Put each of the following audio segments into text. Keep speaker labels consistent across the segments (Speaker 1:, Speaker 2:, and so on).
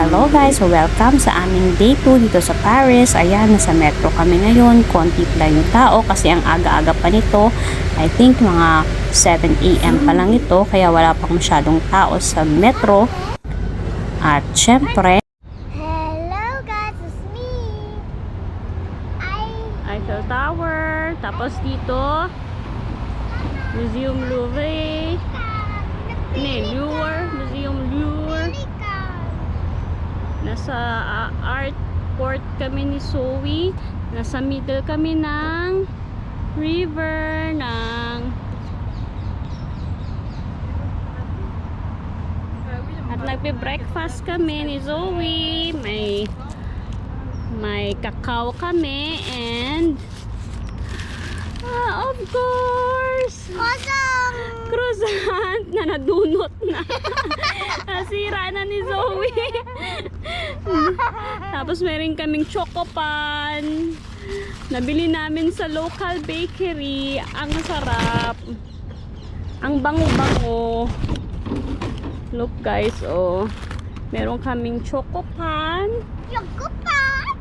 Speaker 1: Hello guys, so welcome sa aming day 2 dito sa Paris. Ayan, nasa metro kami ngayon. Konti lang yung tao kasi ang aga-aga pa nito. I think mga 7 AM pa lang ito, kaya wala pang masyadong tao sa metro. At syempre,
Speaker 2: Hello guys, it's me.
Speaker 1: Eiffel Tower. Tapos dito, Museum Louvre. Museum Louvre. Nasa art court kami ni Zoe. Nasa middle kami ng river at nagbe-breakfast kami ni Zoe. May kakao kami and of course croissant na nadunot na. Nasira na ni Zoe. Tapos meron kaming chocopan. Nabili namin sa local bakery. Ang sarap. Ang bango-bango. Look guys, oh. Meron kaming chocopan.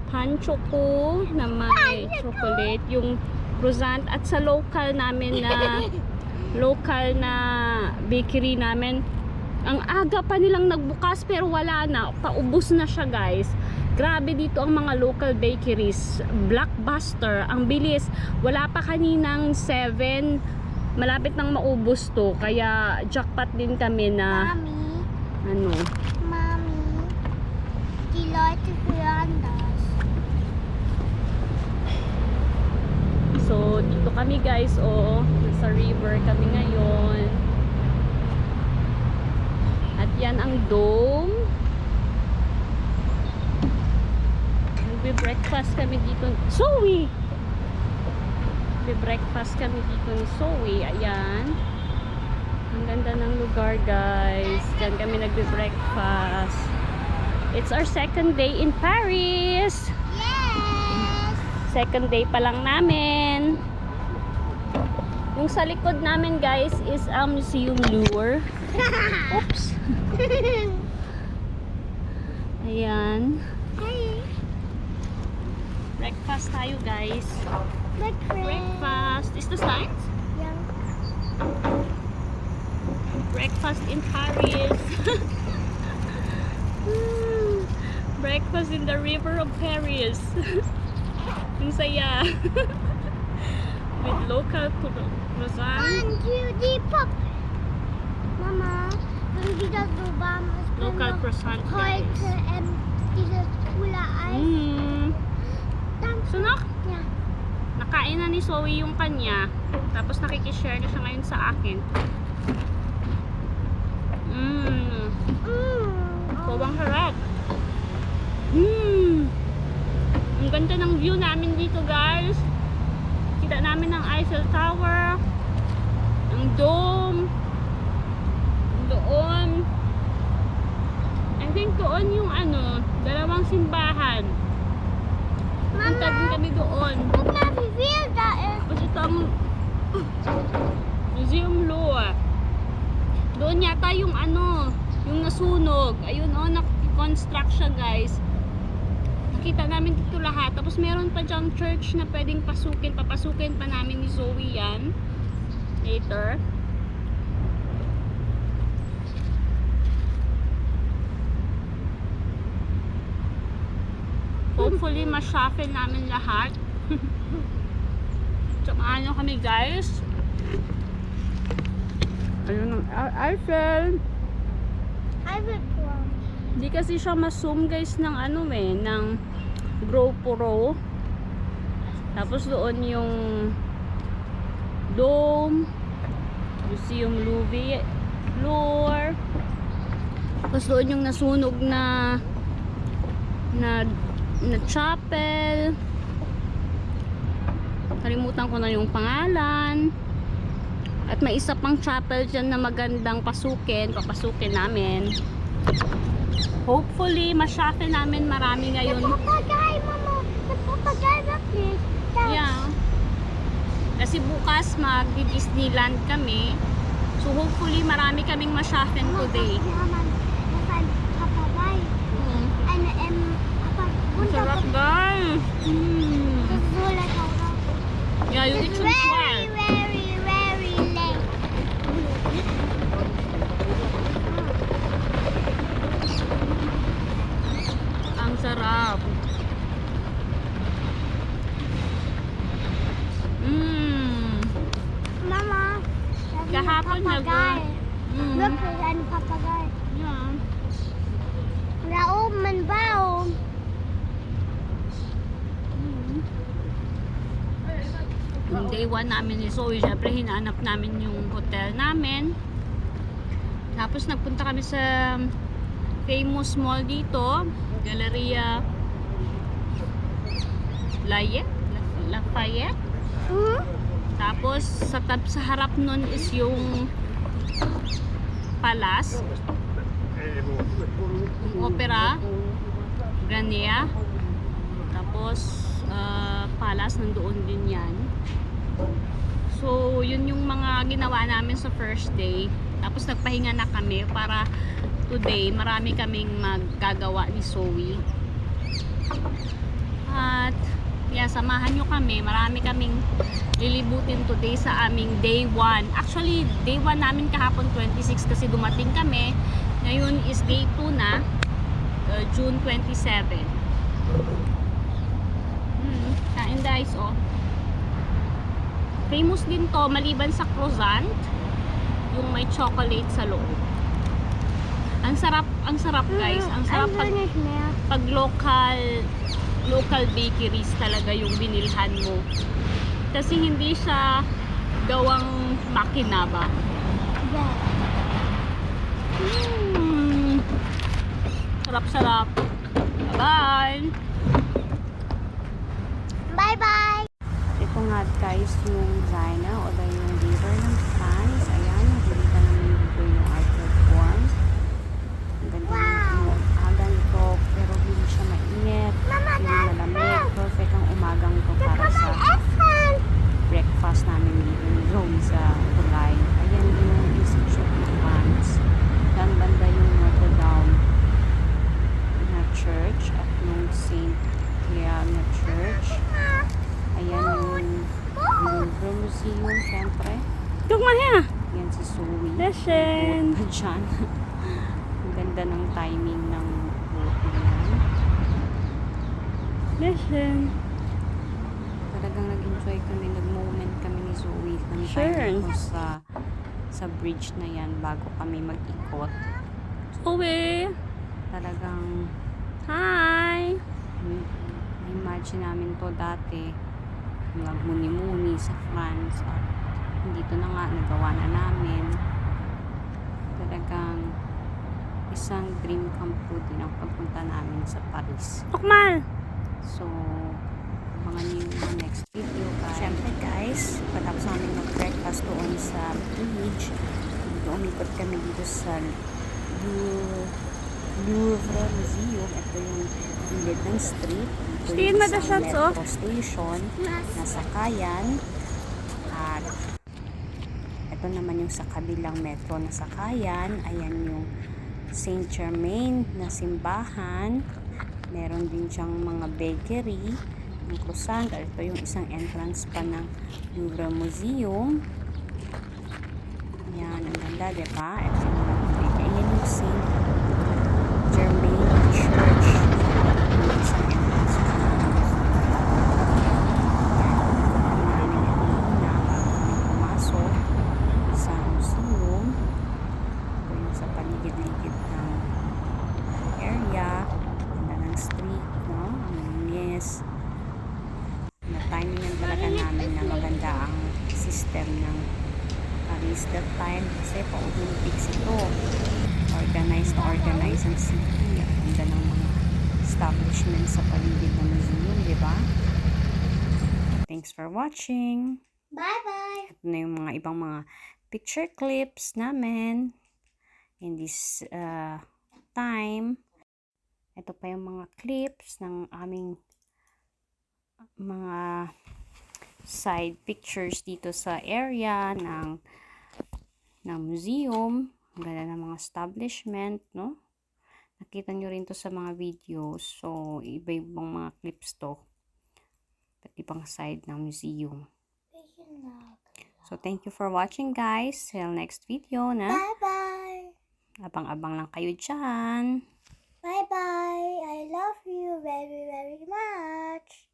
Speaker 1: Pan choco na may chocolate. Yung croissant at sa local namin na bakery namin. Ang aga pa nilang nagbukas pero wala na. Paubos na siya guys. Grabe dito ang mga local bakeries. Blockbuster. Ang bilis. Wala pa kaninang 7. Malapit nang maubos to. Kaya jackpot din kami na
Speaker 2: Mommy, Deloitte Verandas.
Speaker 1: So, dito kami guys, oh, nasa river kami ngayon. At yan ang dome. Nagbe-breakfast kami dito. Zoe! Nagbe-breakfast kami dito ni Zoe. Ayan. Ang ganda ng lugar guys. Diyan kami nagbe-breakfast. It's our second day in Paris.
Speaker 2: Yes!
Speaker 1: Second day pa lang namin. Yung sa likod namin guys is Museum Louvre. Oops. Ayan.
Speaker 2: Hey,
Speaker 1: Breakfast tayo guys.
Speaker 2: breakfast.
Speaker 1: Breakfast. Is this nice?
Speaker 2: Yeah.
Speaker 1: Breakfast in Paris. Breakfast in the river of Paris. Ang saya. With local croissant.
Speaker 2: 1, 2, 3, pop. Mama, wenn wieder so warm ist,
Speaker 1: Local croissant guys.
Speaker 2: heute dieses coole Eis. Dann,
Speaker 1: Sunak?
Speaker 2: ja.
Speaker 1: Nakain na ni Zoe yung kanya. Tapos nakikishare na siya ngayon sa akin. Sobrang sarap. Ang ganda ng view namin dito guys. Kita namin ang Eiffel Tower. Ang dome. Doon. I think doon yung dalawang simbahan. Punta din
Speaker 2: Mama,
Speaker 1: kami doon.
Speaker 2: guck mal, wie viel da ist.
Speaker 1: Tapos ito ang Museum Louvre. Doon yata yung yung nasunog. Ayun construct siya guys. Nakita namin dito lahat. Tapos meron pa dyang church na pwedeng pasukin. Papasukin pa namin ni Zoe yan. Later. Hopefully ma-shuffle namin lahat. Samahan nyo kami guys. Ayun ang Eiffel.
Speaker 2: Eiffelturm.
Speaker 1: Hindi kasi siya ma-zoom guys ng ng GoPro. Tapos doon yung dome, Museum Louvre. Tapos doon yung nasunog na chapel. Kalimutan ko na yung pangalan. At may isa pang chapel dyan na magandang papasukin namin. Hopefully, ma-shuffle namin marami ngayon.
Speaker 2: Papagay, Mama. Papagay wirklich. Das.
Speaker 1: Yeah. Kasi bukas mag-Disneyland kami. So hopefully marami kaming ma-shuffle today.
Speaker 2: Ja, Mann. Das ist ein Papagei. Punta
Speaker 1: Sarap,
Speaker 2: pa.
Speaker 1: guys.
Speaker 2: Wala ka oras.
Speaker 1: Yeah, you eat
Speaker 2: It's
Speaker 1: some
Speaker 2: very,
Speaker 1: swag.
Speaker 2: very late.
Speaker 1: Ang sarap.
Speaker 2: Mama, that's
Speaker 1: Kahapon
Speaker 2: your papagay. Look,
Speaker 1: Mm.
Speaker 2: there's a papagay.
Speaker 1: Yeah.
Speaker 2: Raom man baom.
Speaker 1: Yung day 1 namin ni Zoe, syempre hinanap namin yung hotel namin. Tapos nagpunta kami sa famous mall dito, Galleria Lafayette.
Speaker 2: Hmm?
Speaker 1: Tapos sa harap nun is yung Palace, yung Opera Garnier. Tapos Palace nandoon din yan. So yun yung mga ginawa namin sa first day. Tapos nagpahinga na kami para today marami kaming magagawa ni Zoe. At yeah, samahan nyo kami. Marami kaming lilibutin today sa aming day 1. Actually, day 1 namin kahapon 26 kasi dumating kami. Ngayon is day 2 na, June 27. Kain guys, oh. Famous din to, maliban sa croissant, yung may chocolate sa loob. Ang sarap guys. Ang sarap pag local bakeries talaga yung binilhan mo. Kasi hindi siya gawang makina ba. Sarap. Bye!
Speaker 2: Bye-bye.
Speaker 1: Ito nga guys yung Zina o yung river ng France. Ayan, nakikita namin dito yung Eiffel Tower. Ang ganda ng aga nito, pero hindi siya mainit, hindi malamig. Perfect ang umagang ito para sa breakfast namin dito ni Zoe sa Tulay. Ayan yung Institute of France. Dan banda yung Notre Dame na church at yung Saint Clair na church. Ayan yung Louvre Museum, syempre. Yan si Zoe. Lesson! Dyan. Ang ganda ng timing ng boat na yan. Lesson! Talagang nag-enjoy kami, nag-moment kami ni Zoe ng time ko sa bridge na yan bago kami mag-ikot. Zoe! Talagang hi! Imagine namin to dati magmuni-muni sa France at dito na nga nagawa na namin. Talagang isang dream come true din ang pagpunta namin sa Paris. Tukmal! So abangan niyo yung next video guys. Siyempre guys, patapos namin mag-breakfast doon sa beach, umikot kami dito sa Louvre Museum. Ito yung gilid ng street. Ito yung isang metro station na Sakayan. At ito naman yung sa kabilang metro na Sakayan. Ayan yung Saint Germain na simbahan. Meron din siyang mga bakery, ng croissant. At ito yung isang entrance pa ng Louvre Museum. Ayan, ang ganda, diba? Ito yung Saint Germain Church. Yung isang entrance pa ng pumasok sa museum. Ito yung sa paligid-ligid ng area. Ganda ng street, no? Yes. Na-timingan talaga namin na maganda ang system ng Paris that time kasi pa-Olympics ito. Organized ang city. Ang ganda ng mga establishment sa paligid ng museum, di ba? Thanks for watching.
Speaker 2: Bye-bye.
Speaker 1: Ito na yung mga ibang mga picture clips namin in this time. Ito pa yung mga clips ng aming mga side pictures dito sa area ng museum. Ang ganda ng mga establishment, no? nakita nyo rin to sa mga videos. So, iba-ibang mga clips to. At ibang side ng museum. So, thank you for watching, guys. Till next video na.
Speaker 2: Bye-bye.
Speaker 1: Abang-abang lang kayo dyan.
Speaker 2: Bye-bye. I love you very, very much.